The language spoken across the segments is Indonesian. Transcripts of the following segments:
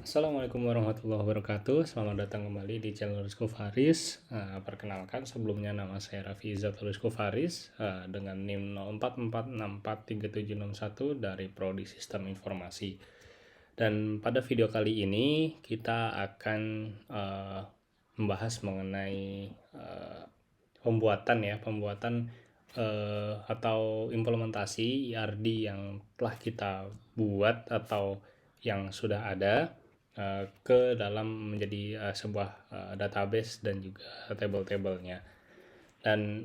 Assalamualaikum warahmatullahi wabarakatuh. Selamat datang kembali di channel Rizko Faris. Perkenalkan, sebelumnya nama saya Raffi Izzat Rizko Faris dengan NIM 0446437761 dari Prodi Sistem Informasi. Dan pada video kali ini kita akan membahas mengenai pembuatan atau implementasi ERD yang telah kita buat atau yang sudah ada ke dalam menjadi sebuah database dan juga table-tablenya. Dan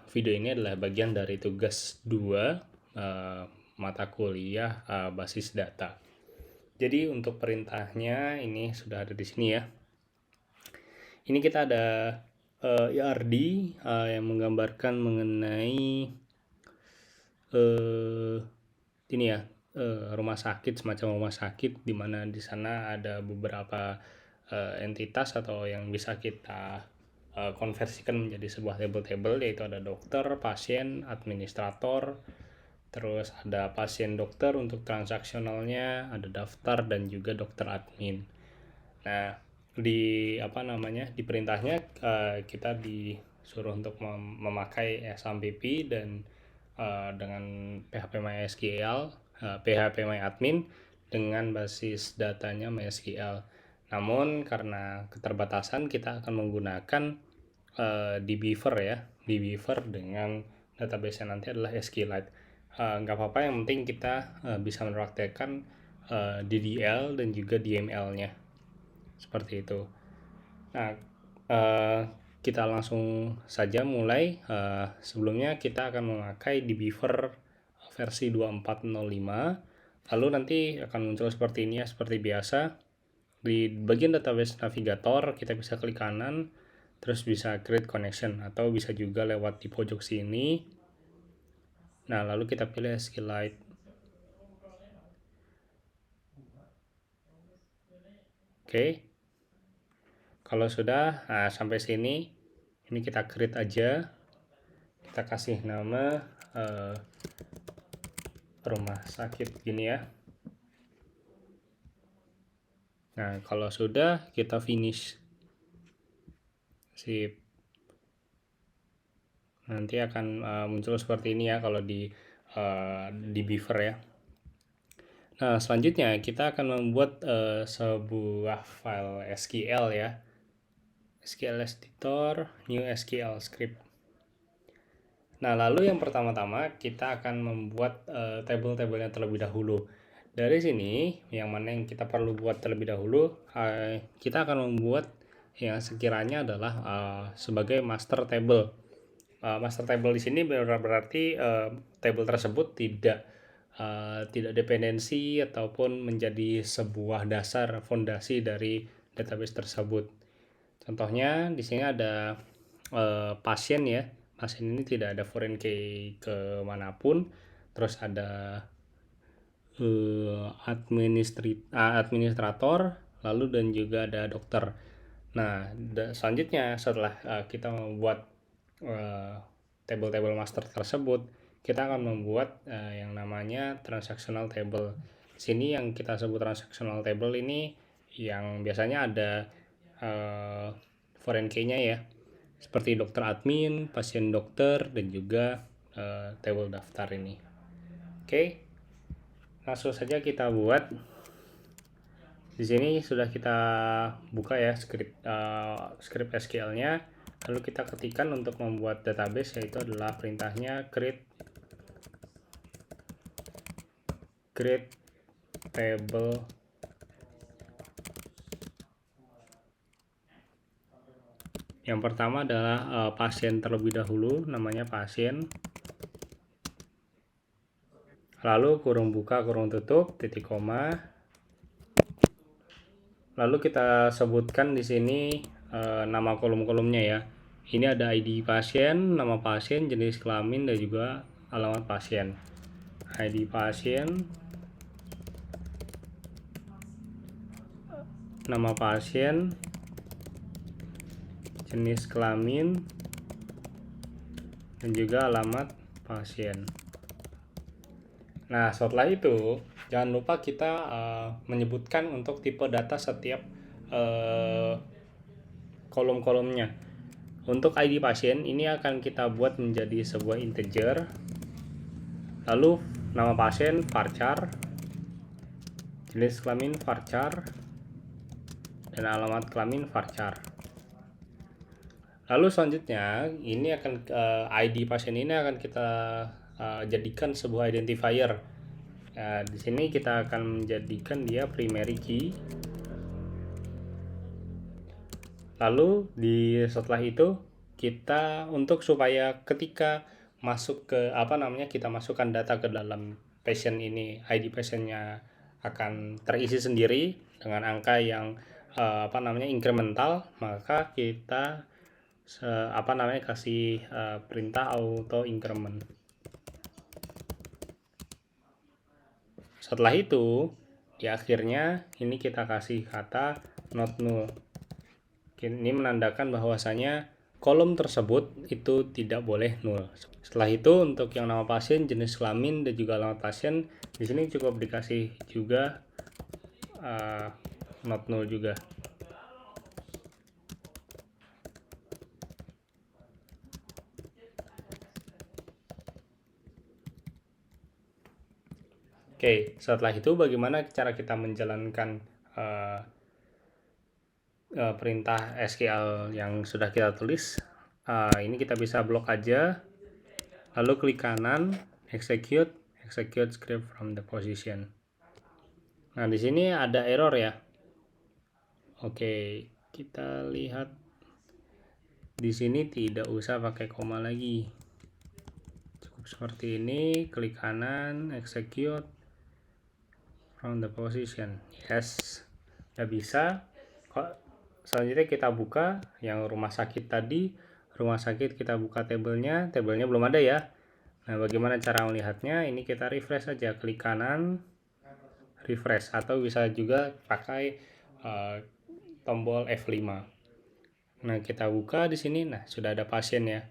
video ini adalah bagian dari tugas 2 mata kuliah basis data. Jadi untuk perintahnya ini sudah ada di sini ya. Ini kita ada ERD yang menggambarkan mengenai ini ya, rumah sakit, semacam rumah sakit, di mana di sana ada beberapa entitas atau yang bisa kita konversikan menjadi sebuah table-table, yaitu ada dokter, pasien, administrator, terus ada pasien dokter untuk transaksionalnya, ada daftar, dan juga dokter admin. Nah, di perintahnya kita disuruh untuk memakai SAMPP dan dengan PHP MyAdmin dengan basis datanya MySQL. Namun karena keterbatasan kita akan menggunakan dbeaver ya. dbeaver dengan database nanti adalah SQLite. Nggak apa-apa, yang penting kita bisa mempraktekkan DDL dan juga DML-nya. Seperti itu. Nah, kita langsung saja mulai. Sebelumnya kita akan memakai dbeaver versi 2405. Lalu nanti akan muncul seperti ini ya, seperti biasa. Di bagian database navigator kita bisa klik kanan, terus bisa create connection, atau bisa juga lewat di pojok sini. Nah, lalu kita pilih SQLite. Oke. Kalau sudah sampai sini, ini kita create aja. Kita kasih nama rumah sakit gini ya. Nah, kalau sudah, kita finish. Sip. Nanti akan muncul seperti ini ya kalau di beaver ya. Nah, selanjutnya kita akan membuat sebuah file SQL ya. SQL editor, new SQL script. Nah, lalu yang pertama-tama kita akan membuat table-tablenya terlebih dahulu. Dari sini, yang mana yang kita perlu buat terlebih dahulu, kita akan membuat yang sekiranya adalah sebagai master table. Master table di sini berarti table tersebut tidak dependensi ataupun menjadi sebuah dasar fondasi dari database tersebut. Contohnya di sini ada pasien ya. Pasien ini tidak ada foreign key ke manapun. Terus ada administrator, lalu dan juga ada dokter. Nah, selanjutnya setelah kita membuat table-table master tersebut, kita akan membuat yang namanya transactional table. Di sini yang kita sebut transactional table ini yang biasanya ada foreign key-nya ya, seperti dokter admin, pasien dokter, dan juga table daftar ini. Oke, langsung saja kita buat. Di sini sudah kita buka ya script SQL-nya. Lalu kita ketikkan untuk membuat database, yaitu adalah perintahnya create table. Yang pertama adalah pasien terlebih dahulu, namanya pasien. Lalu kurung buka, kurung tutup, titik koma. Lalu kita sebutkan di sini nama kolom-kolomnya ya. Ini ada ID pasien, nama pasien, jenis kelamin, dan juga alamat pasien. ID pasien, nama pasien, jenis kelamin, dan juga alamat pasien. Nah, setelah itu Jangan lupa kita menyebutkan untuk tipe data setiap kolom-kolomnya. Untuk ID pasien ini akan kita buat menjadi sebuah integer. Lalu nama pasien varchar, jenis kelamin varchar, dan alamat kelamin varchar. Lalu selanjutnya ini akan ID pasien ini akan kita jadikan sebuah identifier. Di sini kita akan menjadikan dia primary key. Lalu setelah itu kita untuk supaya ketika masuk ke kita masukkan data ke dalam patient ini, ID patientnya akan terisi sendiri dengan angka yang incremental, maka kita kasih perintah auto increment. Setelah itu di akhirnya ini kita kasih kata not null. Ini menandakan bahwasanya kolom tersebut itu tidak boleh null. Setelah itu untuk yang nama pasien, jenis kelamin, dan juga alamat pasien, di sini cukup dikasih juga not null juga. Oke, setelah itu bagaimana cara kita menjalankan perintah SQL yang sudah kita tulis? Ini kita bisa blok aja, lalu klik kanan, execute script from the position. Nah, di sini ada error ya. Oke, kita lihat di sini tidak usah pakai koma lagi. Cukup seperti ini, klik kanan, execute from the position. Yes, udah bisa. Selanjutnya kita buka yang rumah sakit tadi. Rumah sakit kita buka tabelnya belum ada ya. Nah, bagaimana cara melihatnya? Ini kita refresh saja, klik kanan, refresh, atau bisa juga pakai tombol F5. Nah, kita buka di sini. Nah, sudah ada pasien ya.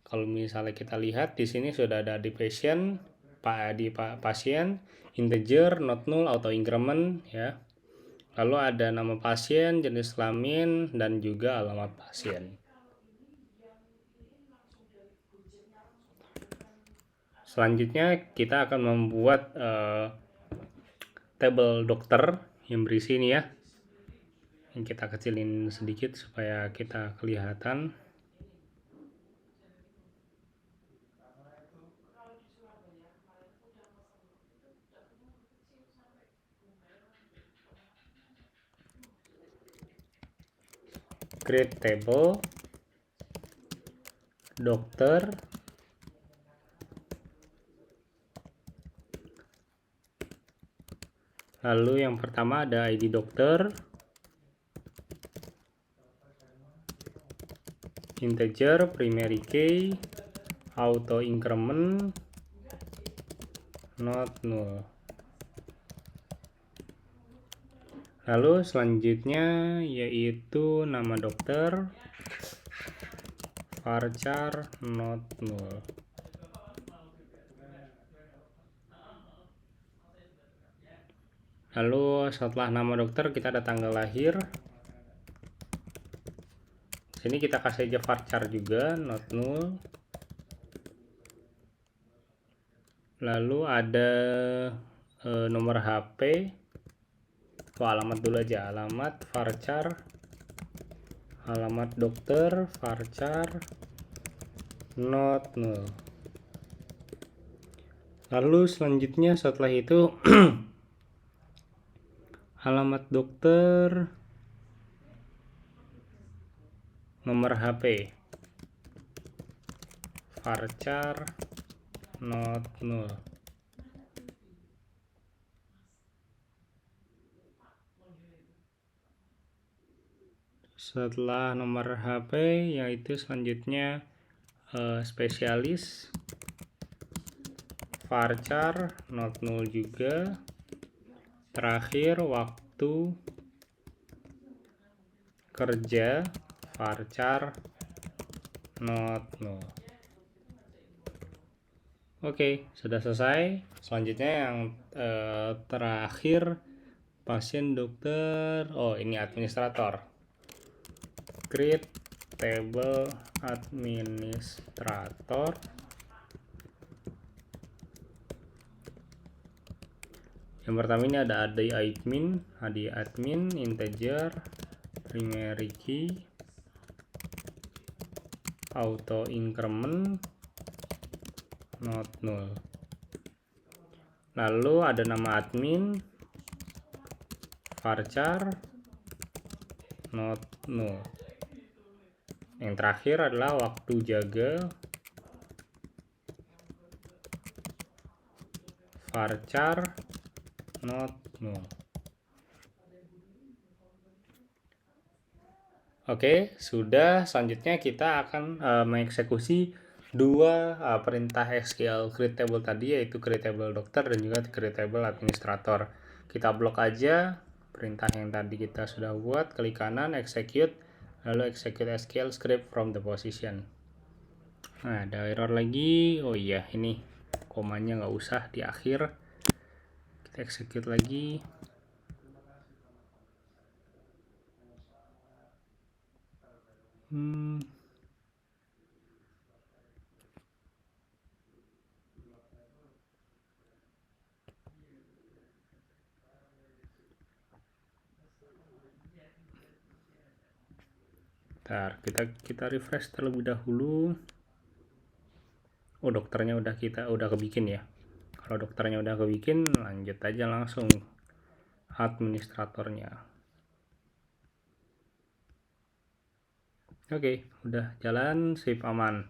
Kalau misalnya kita lihat di sini sudah ada di pasien, pasien, integer, not null, auto increment ya. Lalu ada nama pasien, jenis kelamin, dan juga alamat pasien. Selanjutnya kita akan membuat tabel dokter yang berisi ini ya. Yang kita kecilin sedikit supaya kita kelihatan. Create table dokter, lalu yang pertama ada ID dokter, integer, primary key, auto increment, not null. Lalu selanjutnya yaitu nama dokter, varchar, not null. Lalu setelah nama dokter kita ada tanggal lahir. Sini kita kasih aja varchar juga, not null. Lalu ada nomor HP. Alamat dulu aja, alamat varchar, alamat dokter varchar, not null. Lalu selanjutnya setelah itu alamat dokter, nomor HP, varchar, not null. Setelah nomor HP yaitu selanjutnya spesialis, varchar, not null juga. Terakhir waktu kerja, varchar, not null. Oke, sudah selesai. Selanjutnya yang terakhir pasien dokter. Oh, ini administrator. Create table administrator. Yang pertama ini ada admin, integer, primary key, auto increment, not null. Lalu ada nama admin, varchar, not null. Yang terakhir adalah waktu jaga, varchar, not null. Oke, sudah. Selanjutnya kita akan mengeksekusi dua perintah SQL create table tadi, yaitu create table dokter dan juga create table administrator. Kita blok aja perintah yang tadi kita sudah buat, klik kanan, execute, lalu execute SQL script from the position. Nah, ada error lagi. Oh iya, ini komanya nggak usah di akhir. Kita execute lagi. Bentar, kita refresh terlebih dahulu. Oh, dokternya udah kebikin ya. Kalau dokternya udah kebikin, lanjut aja langsung administratornya. Oke, udah jalan, save aman.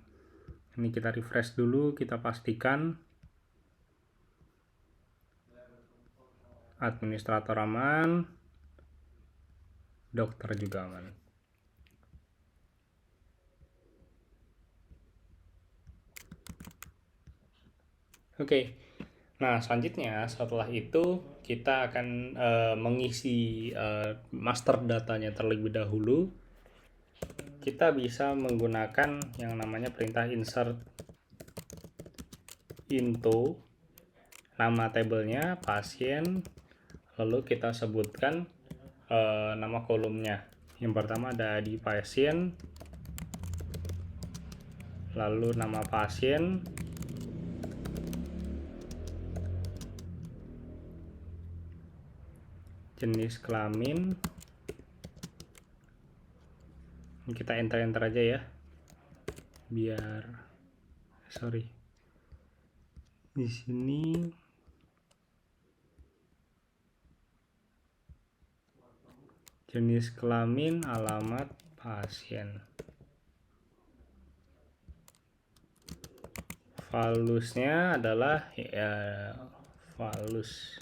Ini kita refresh dulu, kita pastikan administrator aman, dokter juga aman. Oke, nah selanjutnya setelah itu kita akan mengisi master datanya terlebih dahulu. Kita bisa menggunakan yang namanya perintah insert into nama tabelnya pasien, lalu kita sebutkan nama kolomnya. Yang pertama ada di pasien, lalu nama pasien, jenis kelamin. Kita enter aja ya, biar di sini jenis kelamin, alamat pasien, valusnya adalah valus.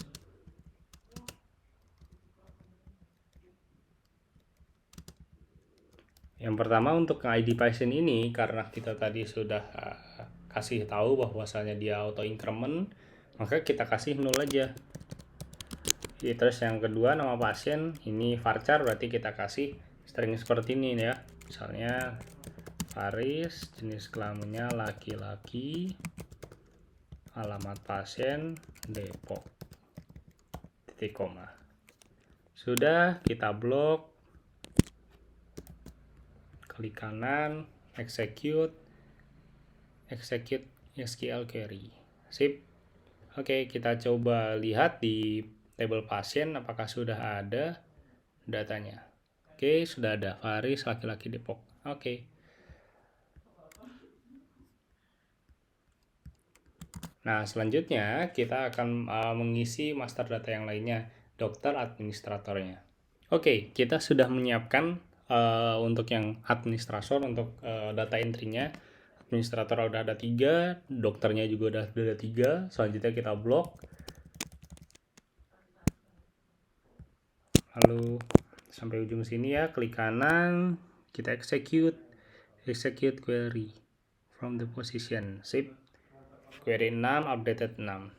Yang pertama untuk ID pasien ini, karena kita tadi sudah kasih tahu bahwasannya dia auto increment, maka kita kasih 0 aja. Terus yang kedua nama pasien ini varchar, berarti kita kasih string seperti ini ya. Misalnya Faris, jenis kelaminnya laki-laki, alamat pasien Depok, titik koma. Sudah, kita blok, klik kanan, execute SQL query. Sip. Oke, kita coba lihat di table pasien apakah sudah ada datanya. Oke, sudah ada Faris laki-laki Depok. Oke. Nah, selanjutnya kita akan mengisi master data yang lainnya, dokter administratornya. Oke, kita sudah menyiapkan untuk yang administrator, untuk data entry-nya. Administrator udah ada 3, dokternya juga udah ada 3. Selanjutnya kita blok. Lalu sampai ujung sini ya, klik kanan, kita execute query from the position. Sip. Query 6, updated 6.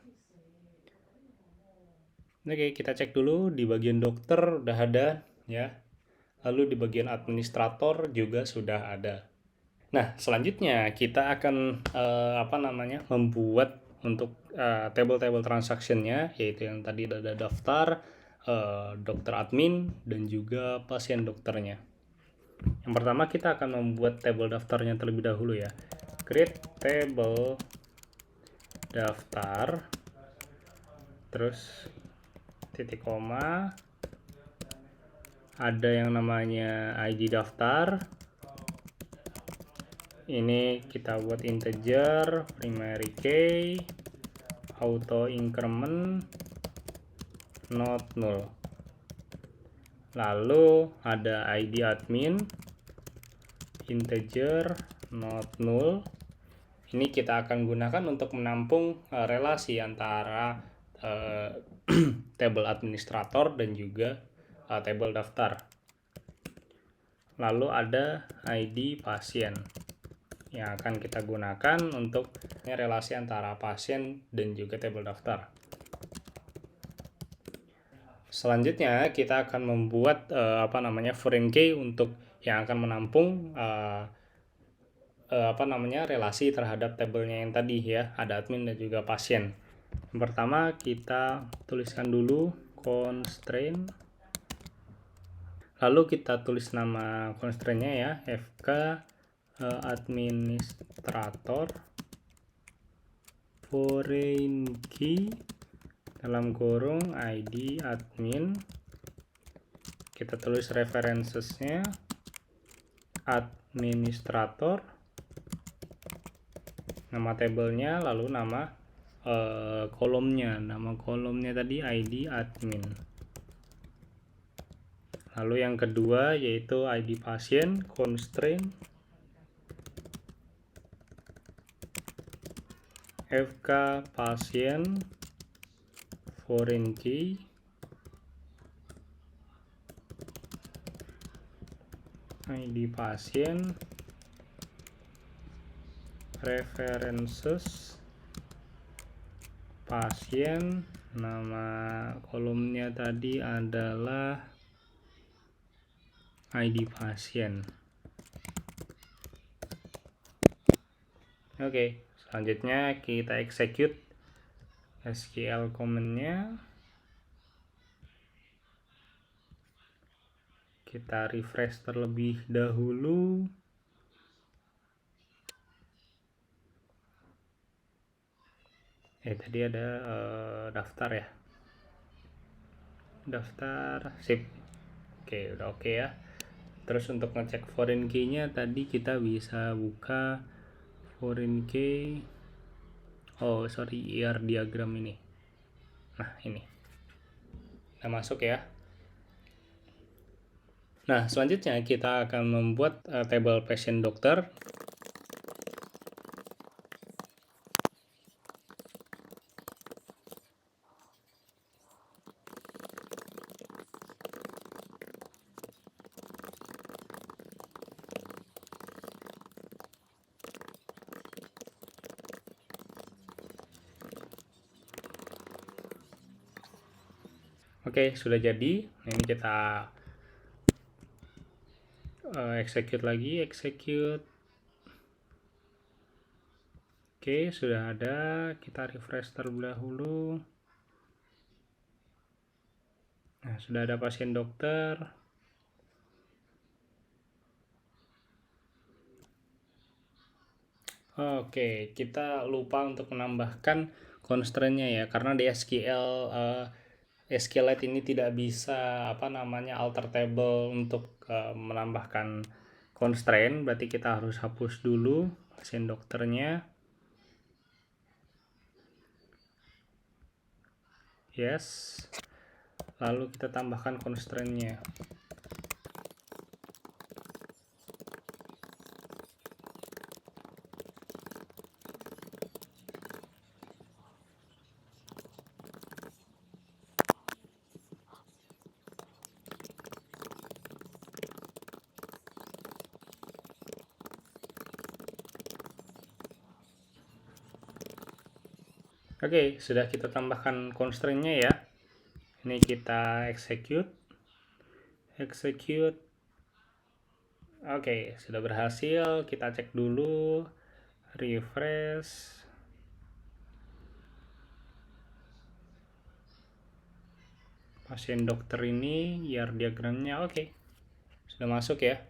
Oke, kita cek dulu di bagian dokter udah ada ya. Lalu di bagian administrator juga sudah ada. Nah, selanjutnya kita akan membuat untuk table-table transaksinya, yaitu yang tadi ada daftar, dokter admin, dan juga pasien dokternya. Yang pertama kita akan membuat table daftarnya terlebih dahulu ya. Create table daftar, terus titik koma, ada yang namanya ID daftar. Ini kita buat integer, primary key, auto increment, not null. Lalu ada ID admin, integer, not null. Ini kita akan gunakan untuk menampung relasi antara table administrator dan juga table daftar. Lalu ada ID pasien yang akan kita gunakan untuk relasi antara pasien dan juga table daftar. Selanjutnya kita akan membuat foreign key untuk yang akan menampung relasi terhadap tabelnya yang tadi ya, ada admin dan juga pasien. Yang pertama kita tuliskan dulu constraint, lalu kita tulis nama constraintnya ya, fk administrator foreign key dalam kurung id admin, kita tulis referencesnya administrator, nama tabelnya, lalu nama kolomnya, nama kolomnya tadi id admin. Lalu yang kedua yaitu id pasien, constraint fk pasien foreign key id pasien references pasien, nama kolomnya tadi adalah id pasien. Oke, selanjutnya kita execute SQL command-nya. Kita refresh terlebih dahulu. Tadi ada daftar ya. Daftar, sip. Oke, udah oke ya. Terus untuk ngecek foreign key-nya tadi kita bisa buka foreign key. ER diagram ini. Nah, ini. Udah masuk ya. Nah, selanjutnya kita akan membuat table patient dokter. Oke, sudah jadi. Ini kita execute lagi, execute. Oke, sudah ada. Kita refresh terlebih dahulu. Nah, sudah ada pasien dokter. Oke, kita lupa untuk menambahkan constraint-nya ya, karena di SQLite ini tidak bisa alter table untuk menambahkan constraint, berarti kita harus hapus dulu pasien dokternya. Yes. Lalu kita tambahkan constraint-nya. Oke, sudah kita tambahkan constraint-nya ya. Ini kita execute. Oke, sudah berhasil. Kita cek dulu, refresh. pasien dokter ini biar diagramnya oke. Sudah masuk ya.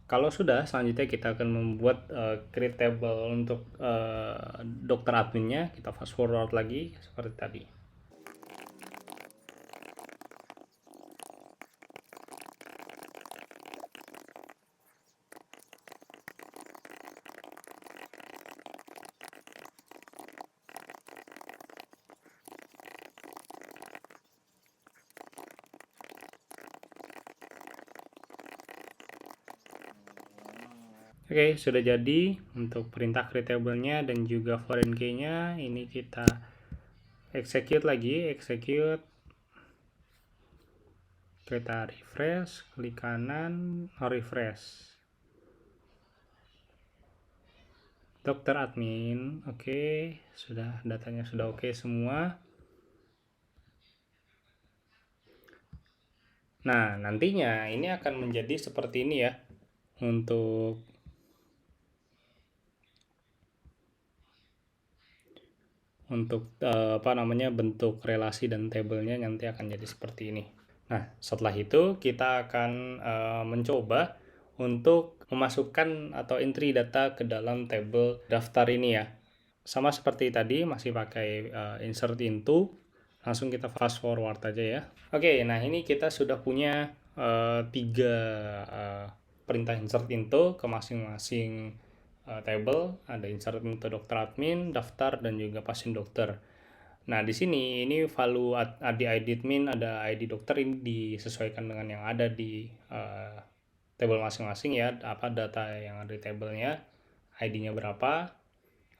Kalau sudah, selanjutnya kita akan membuat create table untuk dokter adminnya. Kita fast forward lagi seperti tadi. Oke, sudah jadi untuk perintah create table-nya dan juga foreign key-nya. Ini kita execute lagi, execute. Kita refresh, klik kanan, refresh. Dokter admin, oke, sudah datanya sudah oke semua. Nah, nantinya ini akan menjadi seperti ini ya. Untuk bentuk relasi dan tabelnya nanti akan jadi seperti ini. Nah, setelah itu kita akan mencoba untuk memasukkan atau entry data ke dalam tabel daftar ini ya. Sama seperti tadi, masih pakai insert into. Langsung kita fast forward aja ya. Oke, nah ini kita sudah punya 3 perintah insert into ke masing-masing table. Ada insert into dokter admin, daftar, dan juga pasien dokter. Nah, di sini ini value di ID admin ada ID dokter, ini disesuaikan dengan yang ada di table masing-masing ya, apa data yang ada di tabelnya, ID-nya berapa.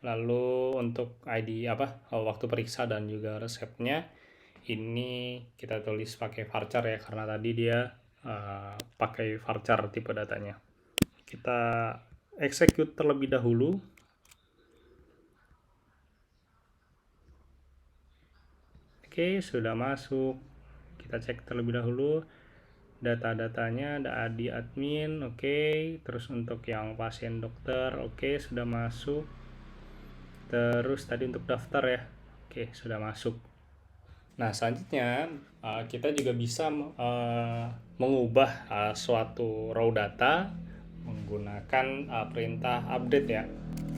Lalu untuk ID waktu periksa dan juga resepnya ini kita tulis pakai varchar ya, karena tadi dia pakai varchar tipe datanya. Kita execute terlebih dahulu. Oke, sudah masuk. Kita cek terlebih dahulu data-datanya, ada di admin, oke. Terus untuk yang pasien dokter, oke, sudah masuk. Terus tadi untuk daftar ya, oke, sudah masuk. Nah, selanjutnya kita juga bisa mengubah suatu raw data menggunakan perintah update ya.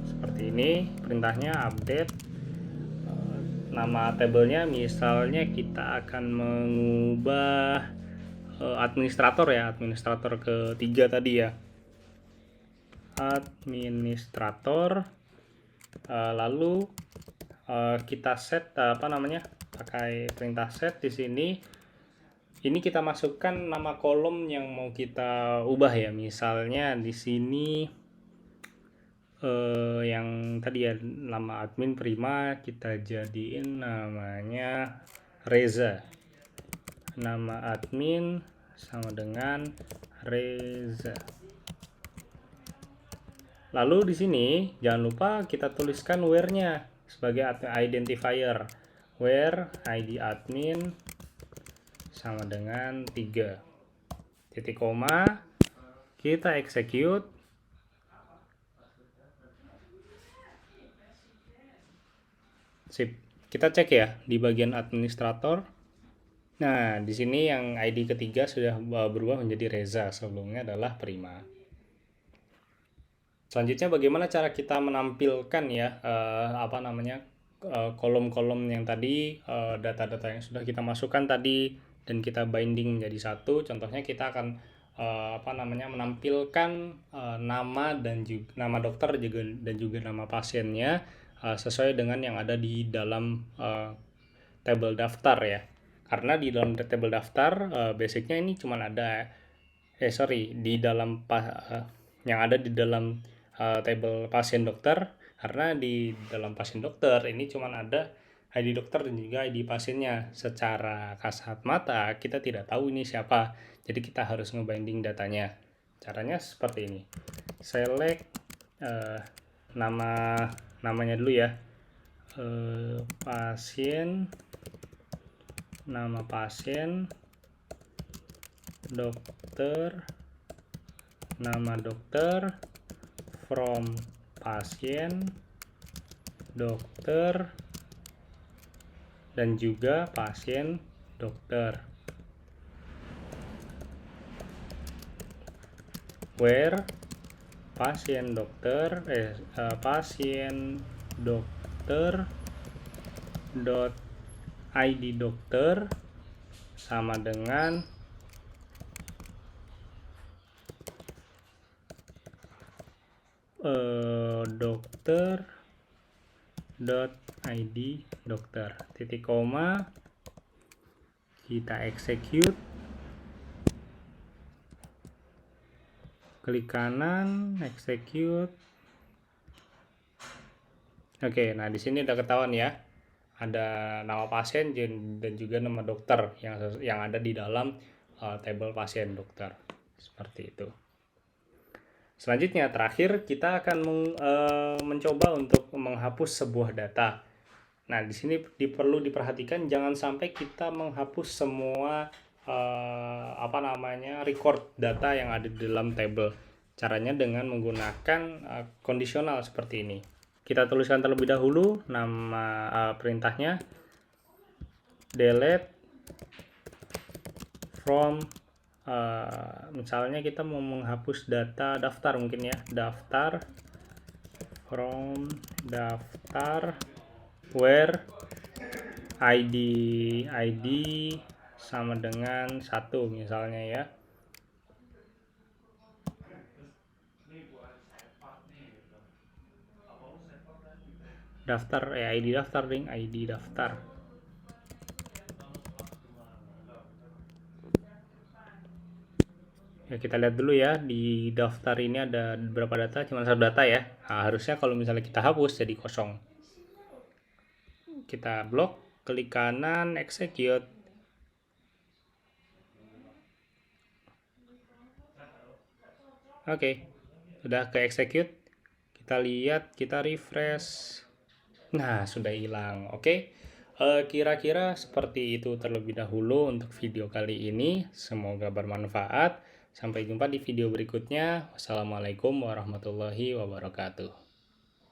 Seperti ini, perintahnya update. Nama tabelnya misalnya kita akan mengubah administrator ya, administrator ketiga tadi ya, administrator. Lalu kita set pakai perintah set di sini. Ini kita masukkan nama kolom yang mau kita ubah ya, misalnya di sini yang tadi ya, nama admin Prima, kita jadiin namanya Reza. Nama admin sama dengan Reza. Lalu di sini jangan lupa kita tuliskan where-nya sebagai identifier. Where ID admin sama dengan 3. Titik koma, kita execute. Sip. Kita cek ya di bagian administrator. Nah, di sini yang ID ketiga sudah berubah menjadi Reza, sebelumnya adalah Prima. Selanjutnya bagaimana cara kita menampilkan ya kolom-kolom yang tadi, data-data yang sudah kita masukkan tadi dan kita binding menjadi satu. Contohnya kita akan menampilkan nama dan juga nama dokter dan juga nama pasiennya sesuai dengan yang ada di dalam table daftar ya. Karena di dalam table daftar basicnya ini cuma ada di dalam yang ada di dalam table pasien dokter, karena di dalam pasien dokter ini cuma ada ID dokter dan juga ID pasiennya. Secara kasat mata kita tidak tahu ini siapa, jadi kita harus ngebinding datanya. Caranya seperti ini. Select namanya dulu ya, pasien, nama pasien, dokter, nama dokter, from pasien, dokter, dan juga pasien dokter. Where pasien dokter dot id dokter sama dengan dokter dot id dokter, titik koma, kita execute, klik kanan, execute. Oke, nah di sini udah ketahuan ya, ada nama pasien dan juga nama dokter yang ada di dalam tabel pasien dokter, seperti itu. Selanjutnya, terakhir kita akan mencoba untuk menghapus sebuah data. Nah, di sini perlu diperhatikan jangan sampai kita menghapus semua record data yang ada di dalam tabel. Caranya dengan menggunakan kondisional seperti ini. Kita tuliskan terlebih dahulu nama perintahnya delete from, misalnya kita mau menghapus data daftar, mungkin ya, daftar from daftar where id sama dengan 1 misalnya ya. Daftar id daftar id daftar. Ya, kita lihat dulu ya, di daftar ini ada berapa data, cuma 1 data ya. Nah, harusnya kalau misalnya kita hapus jadi kosong. Kita blok, klik kanan, execute. Oke, sudah ke execute. Kita lihat, kita refresh. Nah, sudah hilang. Oke. Kira-kira seperti itu terlebih dahulu untuk video kali ini. Semoga bermanfaat. Sampai jumpa di video berikutnya. Wassalamualaikum warahmatullahi wabarakatuh.